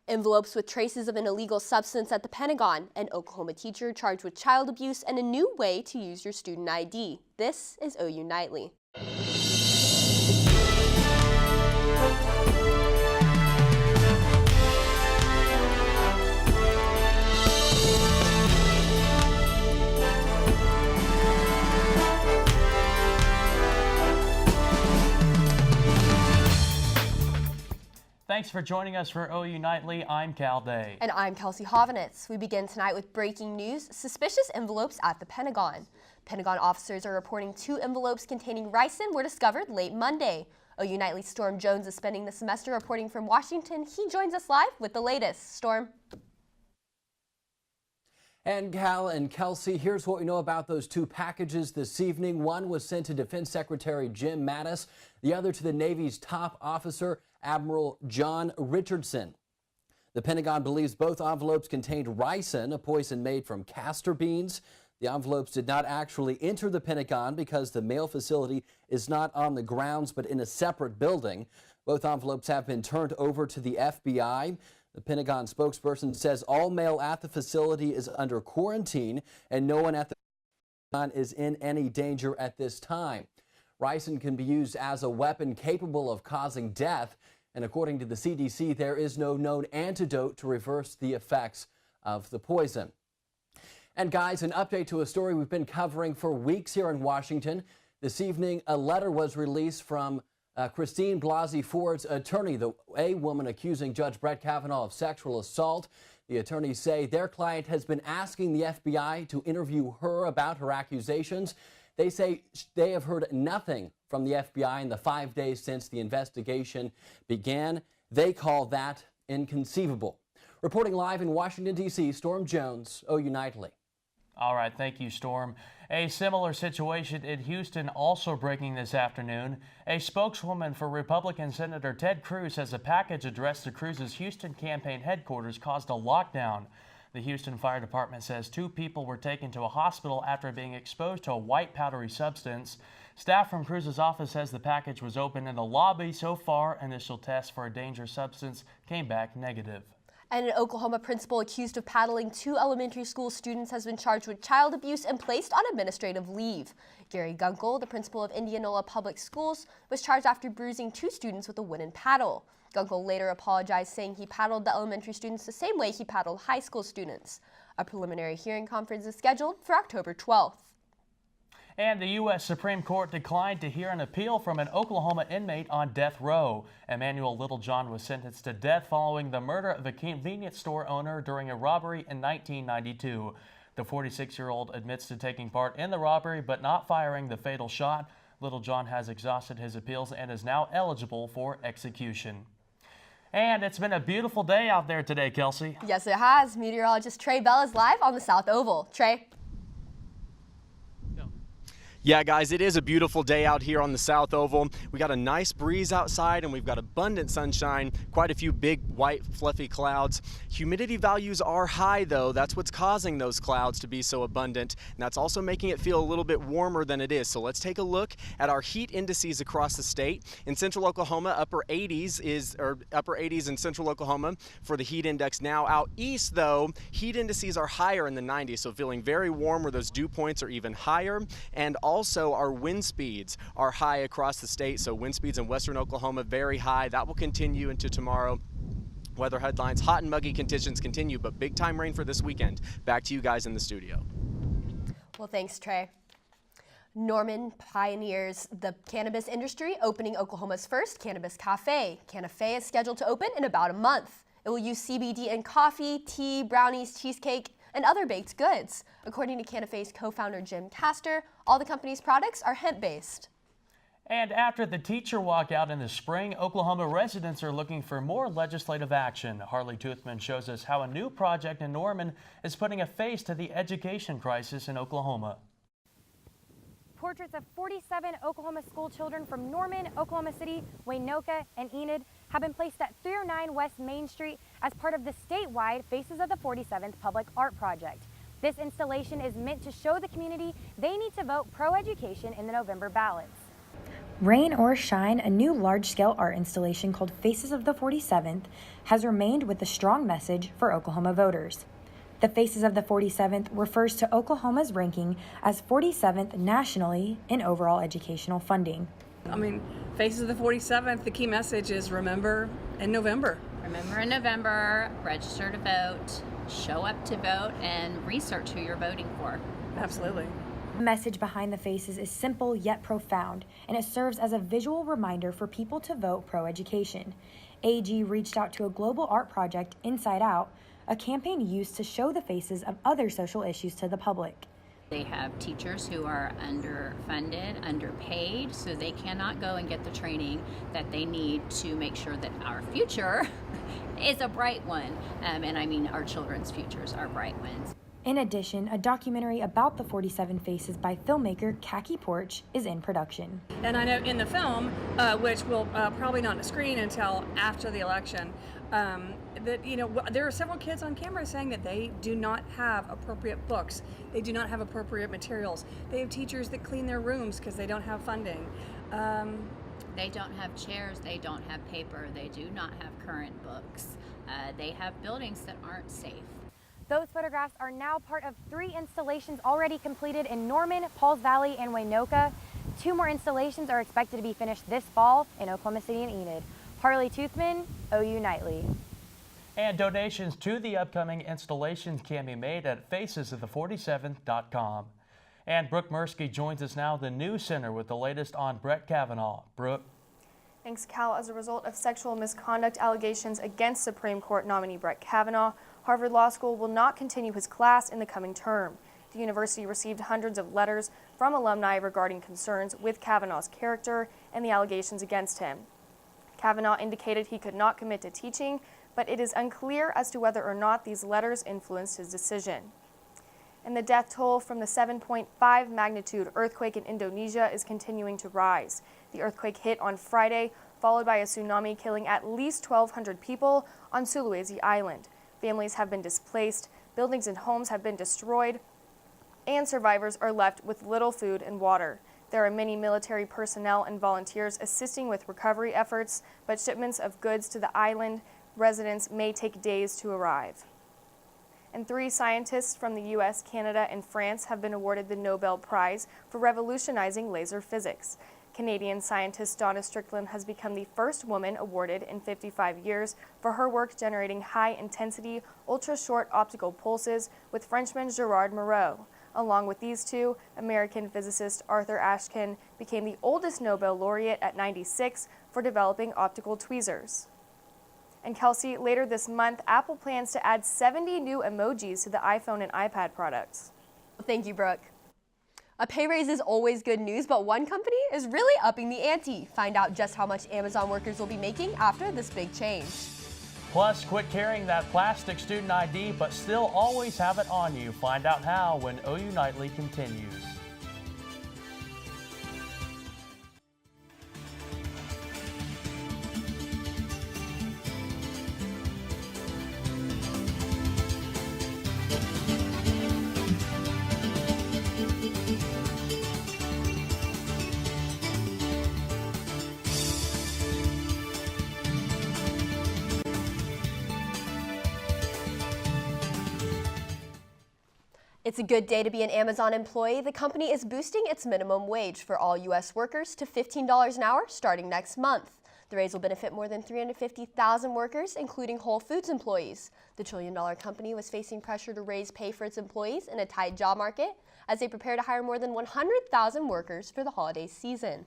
Envelopes with traces of an illegal substance at the Pentagon, an Oklahoma teacher charged with child abuse, and a new way to use your student ID. This is OU Nightly. Thanks for joining us for OU Nightly. I'm Cal Day. And I'm Kelsey Hovanetz. We begin tonight with breaking news: suspicious envelopes at the Pentagon. Pentagon officers are reporting 2 envelopes containing ricin were discovered late Monday. OU Nightly Storme Jones is spending the semester reporting from Washington. He joins us live with the latest. Storme. And Cal and Kelsey, here's what we know about those 2 packages this evening. One was sent to Defense Secretary Jim Mattis, the other to the Navy's top officer, Admiral John Richardson. The Pentagon believes both envelopes contained ricin, a poison made from castor beans. The envelopes did not actually enter the Pentagon because the mail facility is not on the grounds but in a separate building. Both envelopes have been turned over to the FBI. The Pentagon spokesperson says all mail at the facility is under quarantine and no one at the Pentagon is in any danger at this time. Ricin can be used as a weapon capable of causing death, and according to the CDC, there is no known antidote to reverse the effects of the poison. And guys, an update to a story we've been covering for weeks here in Washington. This evening, a letter was released from Christine Blasey Ford's attorney, a woman accusing Judge Brett Kavanaugh of sexual assault. The attorneys say their client has been asking the FBI to interview her about her accusations. They say they have heard nothing from the FBI in the 5 days since the investigation began. They call that inconceivable. Reporting live in Washington, D.C., Storme Jones, OU Nightly. All right, thank you, Storme. A similar situation in Houston also breaking this afternoon. A spokeswoman for Republican Senator Ted Cruz says a package addressed to Cruz's Houston campaign headquarters caused a lockdown. The Houston Fire Department says 2 people were taken to a hospital after being exposed to a white powdery substance. Staff from Cruz's office says the package was open in the lobby. So far, initial tests for a dangerous substance came back negative. And an Oklahoma principal accused of paddling 2 elementary school students has been charged with child abuse and placed on administrative leave. Gary Gunkel, the principal of Indianola Public Schools, was charged after bruising 2 students with a wooden paddle. Gunkel later apologized, saying he paddled the elementary students the same way he paddled high school students. A preliminary hearing conference is scheduled for October 12th. And the U.S. Supreme Court declined to hear an appeal from an Oklahoma inmate on death row. Emmanuel Littlejohn was sentenced to death following the murder of a convenience store owner during a robbery in 1992. The 46-year-old admits to taking part in the robbery but not firing the fatal shot. Littlejohn has exhausted his appeals and is now eligible for execution. And it's been a beautiful day out there today, Kelsey. Yes, it has. Meteorologist Trey Bell is live on the South Oval. Trey. Yeah, guys, it is a beautiful day out here on the South Oval. We got a nice breeze outside and we've got abundant sunshine, quite a few big white fluffy clouds. Humidity values are high though. That's what's causing those clouds to be so abundant, and that's also making it feel a little bit warmer than it is. So let's take a look at our heat indices across the state. In central Oklahoma, upper 80s in central Oklahoma for the heat index now. Out east though, heat indices are higher in the 90s, so feeling very warm where those dew points are even higher. And also our wind speeds are high across the state, so wind speeds in western Oklahoma very high. That will continue into tomorrow. Weather headlines: hot and muggy conditions continue, but big time rain for this weekend. Back to you guys in the studio. Well, thanks, Trey. Norman pioneers the cannabis industry, opening Oklahoma's first cannabis cafe. Cafe is scheduled to open in about a month. It will use CBD in coffee, tea, brownies, cheesecake, and other baked goods. According to Cannafe's co-founder Jim Castor, all the company's products are hemp-based. And after the teacher walkout in the spring, Oklahoma residents are looking for more legislative action. Harlee Toothman shows us how a new project in Norman is putting a face to the education crisis in Oklahoma. Portraits of 47 Oklahoma school children from Norman, Oklahoma City, Waynoka, and Enid have been placed at 309 West Main Street as part of the statewide Faces of the 47th Public Art Project. This installation is meant to show the community they need to vote pro-education in the November ballots. Rain or shine, a new large-scale art installation called Faces of the 47th has remained with the strong message for Oklahoma voters. The Faces of the 47th refers to Oklahoma's ranking as 47th nationally in overall educational funding. I mean, Faces of the 47th, the key message is remember in November. Remember in November, register to vote, show up to vote, and research who you're voting for. Absolutely. The message behind the faces is simple yet profound, and it serves as a visual reminder for people to vote pro-education. AG reached out to a global art project, Inside Out, a campaign used to show the faces of other social issues to the public. They have teachers who are underfunded, underpaid, so they cannot go and get the training that they need to make sure that our future is a bright one. And I mean our children's futures are bright ones. In addition, a documentary about the 47 Faces by filmmaker Khaki Porch is in production. And I know in the film, which will probably not screen until after the election, that there are several kids on camera saying that they do not have appropriate books, they do not have appropriate materials. They have teachers that clean their rooms because they don't have funding. They don't have chairs, they don't have paper, they do not have current books. They have buildings that aren't safe. Those photographs are now part of 3 installations already completed in Norman, Pauls Valley, and Waynoka. 2 more installations are expected to be finished this fall in Oklahoma City and Enid. Harlee Toothman, OU Nightly. And donations to the upcoming installations can be made at facesofthe47th.com. And Brooke Murski joins us now at the News Center with the latest on Brett Kavanaugh. Brooke. Thanks, Cal. As a result of sexual misconduct allegations against Supreme Court nominee Brett Kavanaugh, Harvard Law School will not continue his class in the coming term. The university received hundreds of letters from alumni regarding concerns with Kavanaugh's character and the allegations against him. Kavanaugh indicated he could not commit to teaching, but it is unclear as to whether or not these letters influenced his decision. And the death toll from the 7.5 magnitude earthquake in Indonesia is continuing to rise. The earthquake hit on Friday, followed by a tsunami killing at least 1,200 people on Sulawesi Island. Families have been displaced, buildings and homes have been destroyed, and survivors are left with little food and water. There are many military personnel and volunteers assisting with recovery efforts, but shipments of goods to the island residents may take days to arrive. And 3 scientists from the U.S., Canada, and France have been awarded the Nobel Prize for revolutionizing laser physics. Canadian scientist Donna Strickland has become the first woman awarded in 55 years for her work generating high-intensity, ultra-short optical pulses with Frenchman Gerard Moreau. Along with these 2, American physicist Arthur Ashkin became the oldest Nobel laureate at 96 for developing optical tweezers. And Kelsey, later this month, Apple plans to add 70 new emojis to the iPhone and iPad products. Thank you, Brooke. A pay raise is always good news, but one company is really upping the ante. Find out just how much Amazon workers will be making after this big change. Plus, quit carrying that plastic student ID, but still always have it on you. Find out how when OU Nightly continues. It's a good day to be an Amazon employee. The company is boosting its minimum wage for all U.S. workers to $15 an hour starting next month. The raise will benefit more than 350,000 workers, including Whole Foods employees. The trillion-dollar company was facing pressure to raise pay for its employees in a tight job market as they prepare to hire more than 100,000 workers for the holiday season.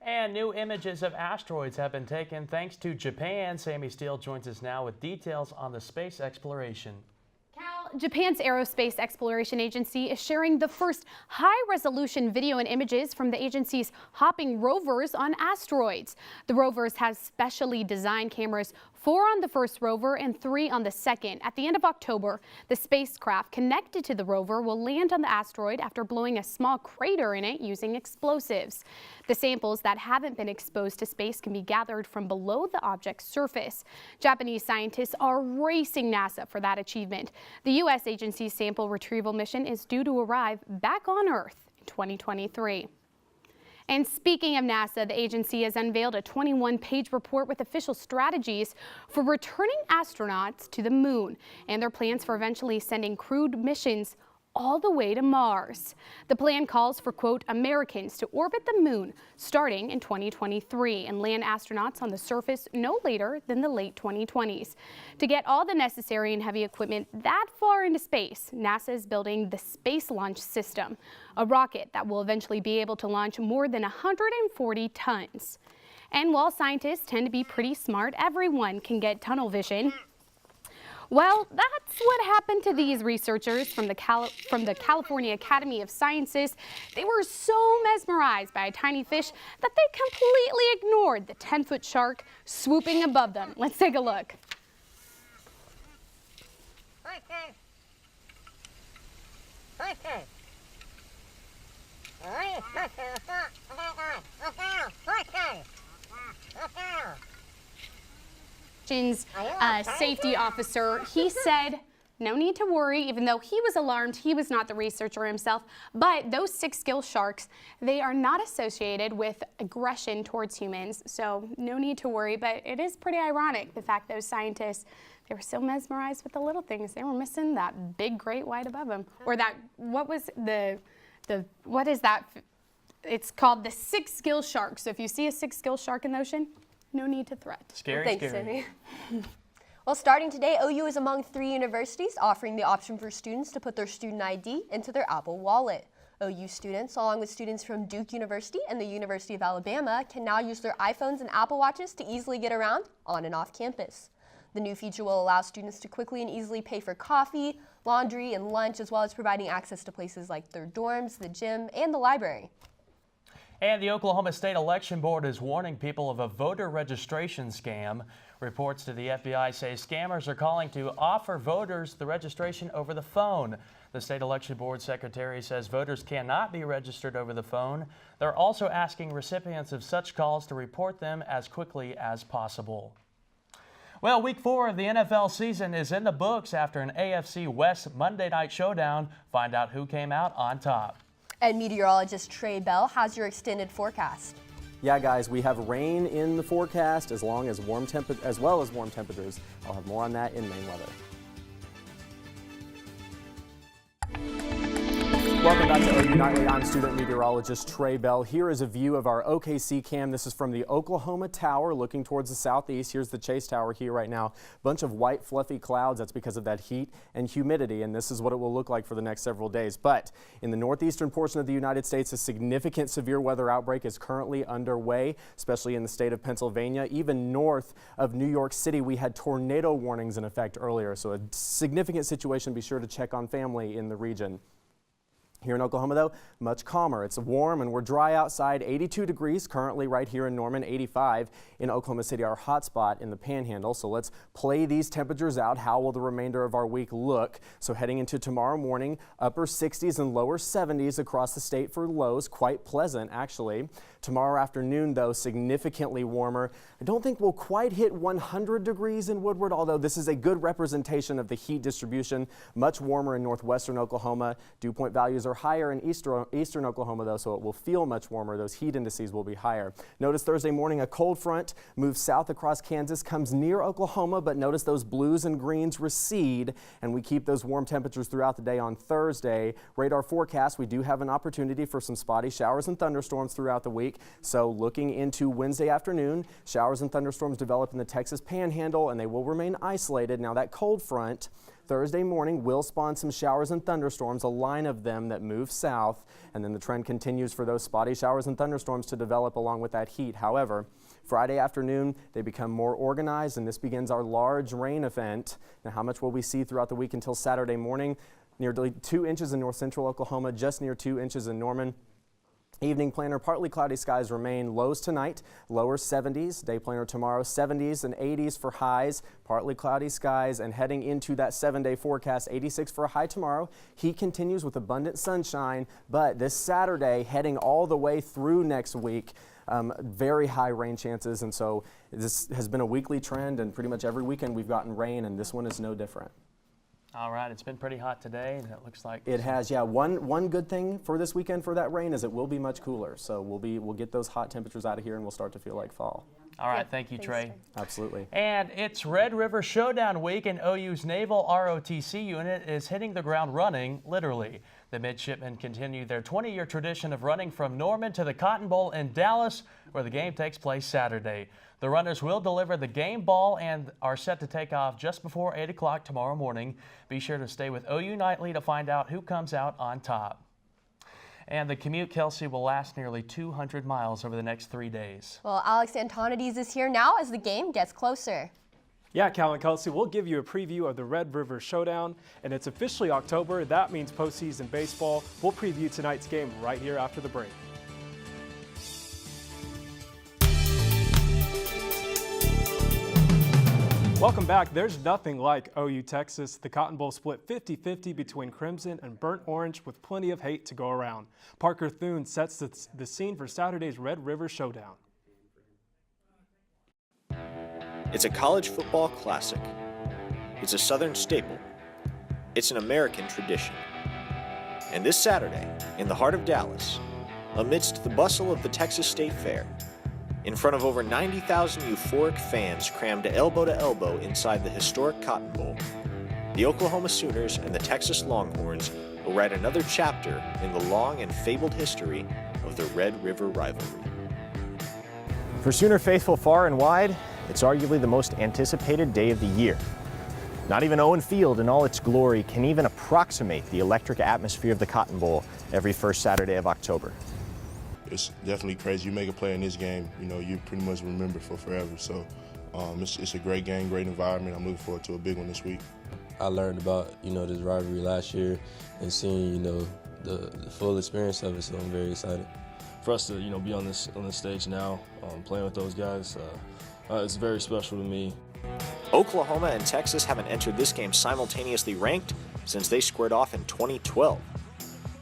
And new images of asteroids have been taken thanks to Japan. Sammi Steele joins us now with details on the space exploration. Japan's Aerospace Exploration Agency is sharing the first high-resolution video and images from the agency's hopping rovers on asteroids. The rovers have specially designed cameras, 4 on the first rover and 3 on the second. At the end of October, the spacecraft connected to the rover will land on the asteroid after blowing a small crater in it using explosives. The samples that haven't been exposed to space can be gathered from below the object's surface. Japanese scientists are racing NASA for that achievement. The U.S. agency's sample retrieval mission is due to arrive back on Earth in 2023. And speaking of NASA, the agency has unveiled a 21-page report with official strategies for returning astronauts to the moon and their plans for eventually sending crewed missions all the way to Mars. The plan calls for, quote, Americans to orbit the moon starting in 2023 and land astronauts on the surface no later than the late 2020s. To get all the necessary and heavy equipment that far into space, NASA is building the Space Launch System, a rocket that will eventually be able to launch more than 140 tons. And while scientists tend to be pretty smart, everyone can get tunnel vision. Well, that's what happened to these researchers from the California Academy of Sciences. They were so mesmerized by a tiny fish that they completely ignored the 10-foot shark swooping above them. Let's take a look. Safety officer, he said no need to worry, even though he was alarmed. He was not the researcher himself, but those 6-gill sharks, they are not associated with aggression towards humans, so no need to worry. But it is pretty ironic, the fact those scientists, they were so mesmerized with the little things, they were missing that big great white above them. Or that, what was what is that? It's called the 6-gill shark. So if you see a 6-gill shark in the ocean, no need to threat. Scary, Thanks, scary. Sammi. Well, starting today, OU is among 3 universities offering the option for students to put their student ID into their Apple Wallet. OU students, along with students from Duke University and the University of Alabama, can now use their iPhones and Apple Watches to easily get around on and off campus. The new feature will allow students to quickly and easily pay for coffee, laundry, and lunch, as well as providing access to places like their dorms, the gym, and the library. And the Oklahoma State Election Board is warning people of a voter registration scam. Reports to the FBI say scammers are calling to offer voters the registration over the phone. The State Election Board secretary says voters cannot be registered over the phone. They're also asking recipients of such calls to report them as quickly as possible. Well, week 4 of the NFL season is in the books after an AFC West Monday night showdown. Find out who came out on top. And meteorologist Trey has your extended forecast. Yeah, guys, we have rain in the forecast as well as warm temperatures. I'll have more on that in Maine weather. Welcome back to OU Nightly. I'm student meteorologist Trey Bell. Here is a view of our OKC cam. This is from the Oklahoma Tower looking towards the southeast. Here's the Chase Tower here right now. Bunch of white fluffy clouds. That's because of that heat and humidity, and this is what it will look like for the next several days. But in the northeastern portion of the United States, a significant severe weather outbreak is currently underway, especially in the state of Pennsylvania. Even north of New York City, we had tornado warnings in effect earlier. So a significant situation. Be sure to check on family in the region. Here in Oklahoma, though, much calmer. It's warm and we're dry outside. 82 degrees currently right here in Norman, 85 in Oklahoma City, our hot spot in the Panhandle. So let's play these temperatures out. How will the remainder of our week look? So heading into tomorrow morning, upper 60s and lower 70s across the state for lows. Quite pleasant, actually. Tomorrow afternoon, though, significantly warmer. I don't think we'll quite hit 100 degrees in Woodward, although this is a good representation of the heat distribution. Much warmer in northwestern Oklahoma. Dew point values are higher in eastern Oklahoma, though, so it will feel much warmer. Those heat indices will be higher. Notice Thursday morning, a cold front moves south across Kansas, comes near Oklahoma, but notice those blues and greens recede, and we keep those warm temperatures throughout the day on Thursday. Radar forecast, we do have an opportunity for some spotty showers and thunderstorms throughout the week. So looking into Wednesday afternoon, showers and thunderstorms develop in the Texas Panhandle, and they will remain isolated. Now that cold front Thursday morning will spawn some showers and thunderstorms, a line of them that move south, and then the trend continues for those spotty showers and thunderstorms to develop along with that heat. However, Friday afternoon, they become more organized, and this begins our large rain event. Now, how much will we see throughout the week until Saturday morning? Nearly 2 inches in north central Oklahoma, just near 2 inches in Norman. Evening planner, partly cloudy skies remain. Lows tonight, lower 70s. Day planner tomorrow, 70s and 80s for highs. Partly cloudy skies, and heading into that 7-day forecast, 86 for a high tomorrow. Heat continues with abundant sunshine, but this Saturday, heading all the way through next week, very high rain chances. And so this has been a weekly trend, and pretty much every weekend we've gotten rain, and this one is no different. All right, it's been pretty hot today, and it looks like It has, yeah. One good thing for this weekend for that rain is it will be much cooler. So we'll get those hot temperatures out of here, and we'll start to feel like fall. All right, thank you, Trey. Absolutely. And it's Red River Showdown Week, and OU's Naval ROTC unit is hitting the ground running, literally. The midshipmen continue their 20-year tradition of running from Norman to the Cotton Bowl in Dallas, where the game takes place Saturday. The runners will deliver the game ball and are set to take off just before 8 o'clock tomorrow morning. Be sure to stay with OU Nightly to find out who comes out on top. And the commute, Kelsey, will last nearly 200 miles over the next 3 days. Well, Alex Antonides is here now as the game gets closer. Yeah, Cal and Kelsey, we'll give you a preview of the Red River Showdown, and it's officially October. That means postseason baseball. We'll preview tonight's game right here after the break. Welcome back. There's nothing like OU Texas. The Cotton Bowl split 50-50 between Crimson and Burnt Orange with plenty of hate to go around. Parker Thune sets the scene for Saturday's Red River Showdown. It's a college football classic. It's a Southern staple. It's an American tradition. And this Saturday, in the heart of Dallas, amidst the bustle of the Texas State Fair, in front of over 90,000 euphoric fans crammed elbow to elbow inside the historic Cotton Bowl, the Oklahoma Sooners and the Texas Longhorns will write another chapter in the long and fabled history of the Red River rivalry. For Sooner faithful far and wide, it's arguably the most anticipated day of the year. Not even Owen Field in all its glory can even approximate the electric atmosphere of the Cotton Bowl every first Saturday of October. It's definitely crazy. You make a play in this game, you know, you pretty much remember for forever. So it's a great game, great environment. I'm looking forward to a big one this week. I learned about, you know, this rivalry last year and seeing, you know, the full experience of it, so I'm very excited. For us to, you know, be on this stage now, playing with those guys, it's very special to me. Oklahoma and Texas haven't entered this game simultaneously ranked since they squared off in 2012.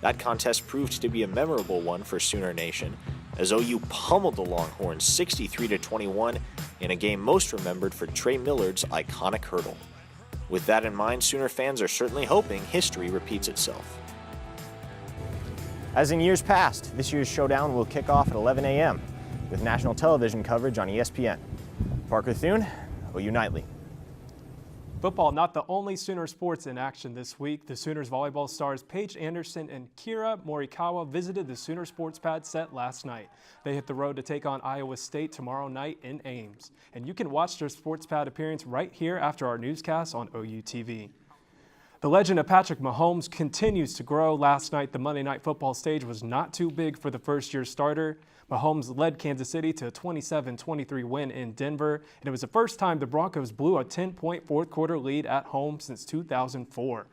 That contest proved to be a memorable one for Sooner Nation, as OU pummeled the Longhorns 63-21 in a game most remembered for Trey Millard's iconic hurdle. With that in mind, Sooner fans are certainly hoping history repeats itself. As in years past, this year's showdown will kick off at 11 a.m. with national television coverage on ESPN. Parker Thune, OU Nightly. Football, not the only Sooner sports in action this week. The Sooners volleyball stars Paige Anderson and Kira Morikawa visited the Sooner sports pad set last night. They hit the road to take on Iowa State tomorrow night in Ames. And you can watch their sports pad appearance right here after our newscast on OU TV. The legend of Patrick Mahomes continues to grow. Last night, the Monday Night Football stage was not too big for the first-year starter. Mahomes led Kansas City to a 27-23 win in Denver, and it was the first time the Broncos blew a 10-point fourth-quarter lead at home since 2004.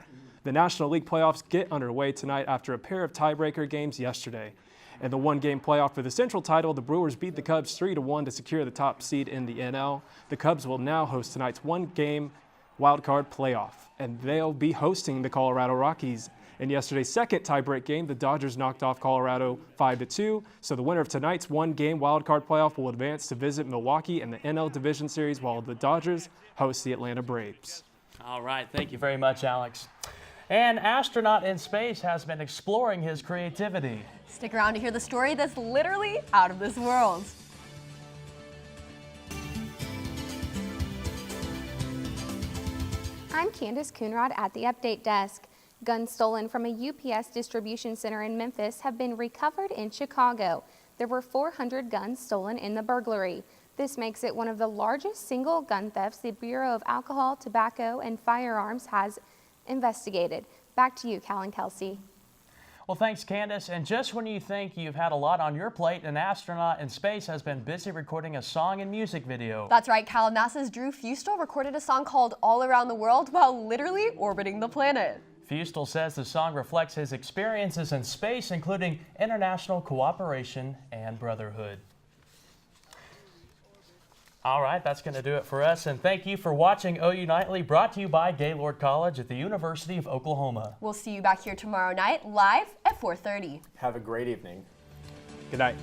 The National League playoffs get underway tonight after a pair of tiebreaker games yesterday. In the one-game playoff for the Central title, the Brewers beat the Cubs 3-1 to secure the top seed in the NL. The Cubs will now host tonight's one-game wildcard playoff, and they'll be hosting the Colorado Rockies. In yesterday's second tiebreak game, the Dodgers knocked off Colorado 5-2, so the winner of tonight's one-game wildcard playoff will advance to visit Milwaukee in the NL Division Series while the Dodgers host the Atlanta Braves. All right, thank you very much, Alex. An astronaut in space has been exploring his creativity. Stick around to hear the story that's literally out of this world. I'm Candace Coonrod at the Update Desk. Guns stolen from a UPS distribution center in Memphis have been recovered in Chicago. There were 400 guns stolen in the burglary. This makes it one of the largest single gun thefts the Bureau of Alcohol, Tobacco, and Firearms has investigated. Back to you, Cal and Kelsey. Well, thanks, Candace. And just when you think you've had a lot on your plate, an astronaut in space has been busy recording a song and music video. That's right, Cal. NASA's Drew Fustel recorded a song called All Around the World while literally orbiting the planet. Fustel says the song reflects his experiences in space, including international cooperation and brotherhood. All right, that's going to do it for us, and thank you for watching OU Nightly, brought to you by Gaylord College at the University of Oklahoma. We'll see you back here tomorrow night, live at 4:30. Have a great evening. Good night.